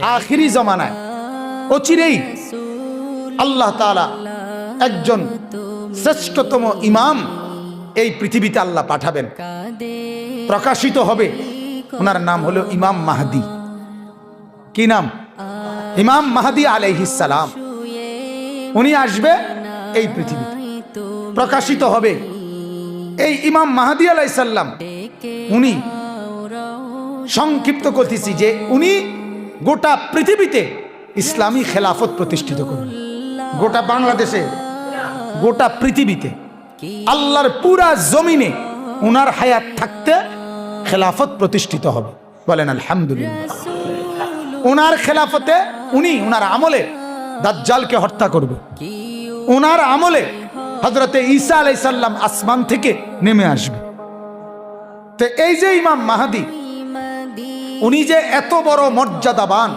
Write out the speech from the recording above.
আখিরি জমানায় অচিরেই আল্লাহ তাআলা একজন শ্রেষ্ঠতম ইমাম এই পৃথিবীতে আল্লাহ পাঠাবেন, প্রকাশিত হবে। ওনার নাম হলো ইমাম মাহদি। কি নাম? ইমাম মাহদি আলাইহিস সালাম। উনি আসবে এই পৃথিবীতে, প্রকাশিত হবে। এই ইমাম মাহদি আলাইহিস সালাম উনি, সংক্ষিপ্ত করতেছি যে উনি গোটা পৃথিবীতে ইসলামী খেলাফত প্রতিষ্ঠিত করবেন। গোটা বাংলাদেশে, গোটা পৃথিবীতে, আল্লাহর পুরা জমিনে উনার হায়াত থাকতে খেলাফত প্রতিষ্ঠিত হবে। বলেন আলহামদুলিল্লাহ। উনার খেলাফতে উনি, উনার আমলে দাজ্জালকে হত্যা করবে। উনার আমলে হযরতে ঈসা আলাইহিস সালাম আসমান থেকে নেমে আসবে। তো এই যে ইমাম মাহদি, উনি যে এত বড় মর্যাদাবান,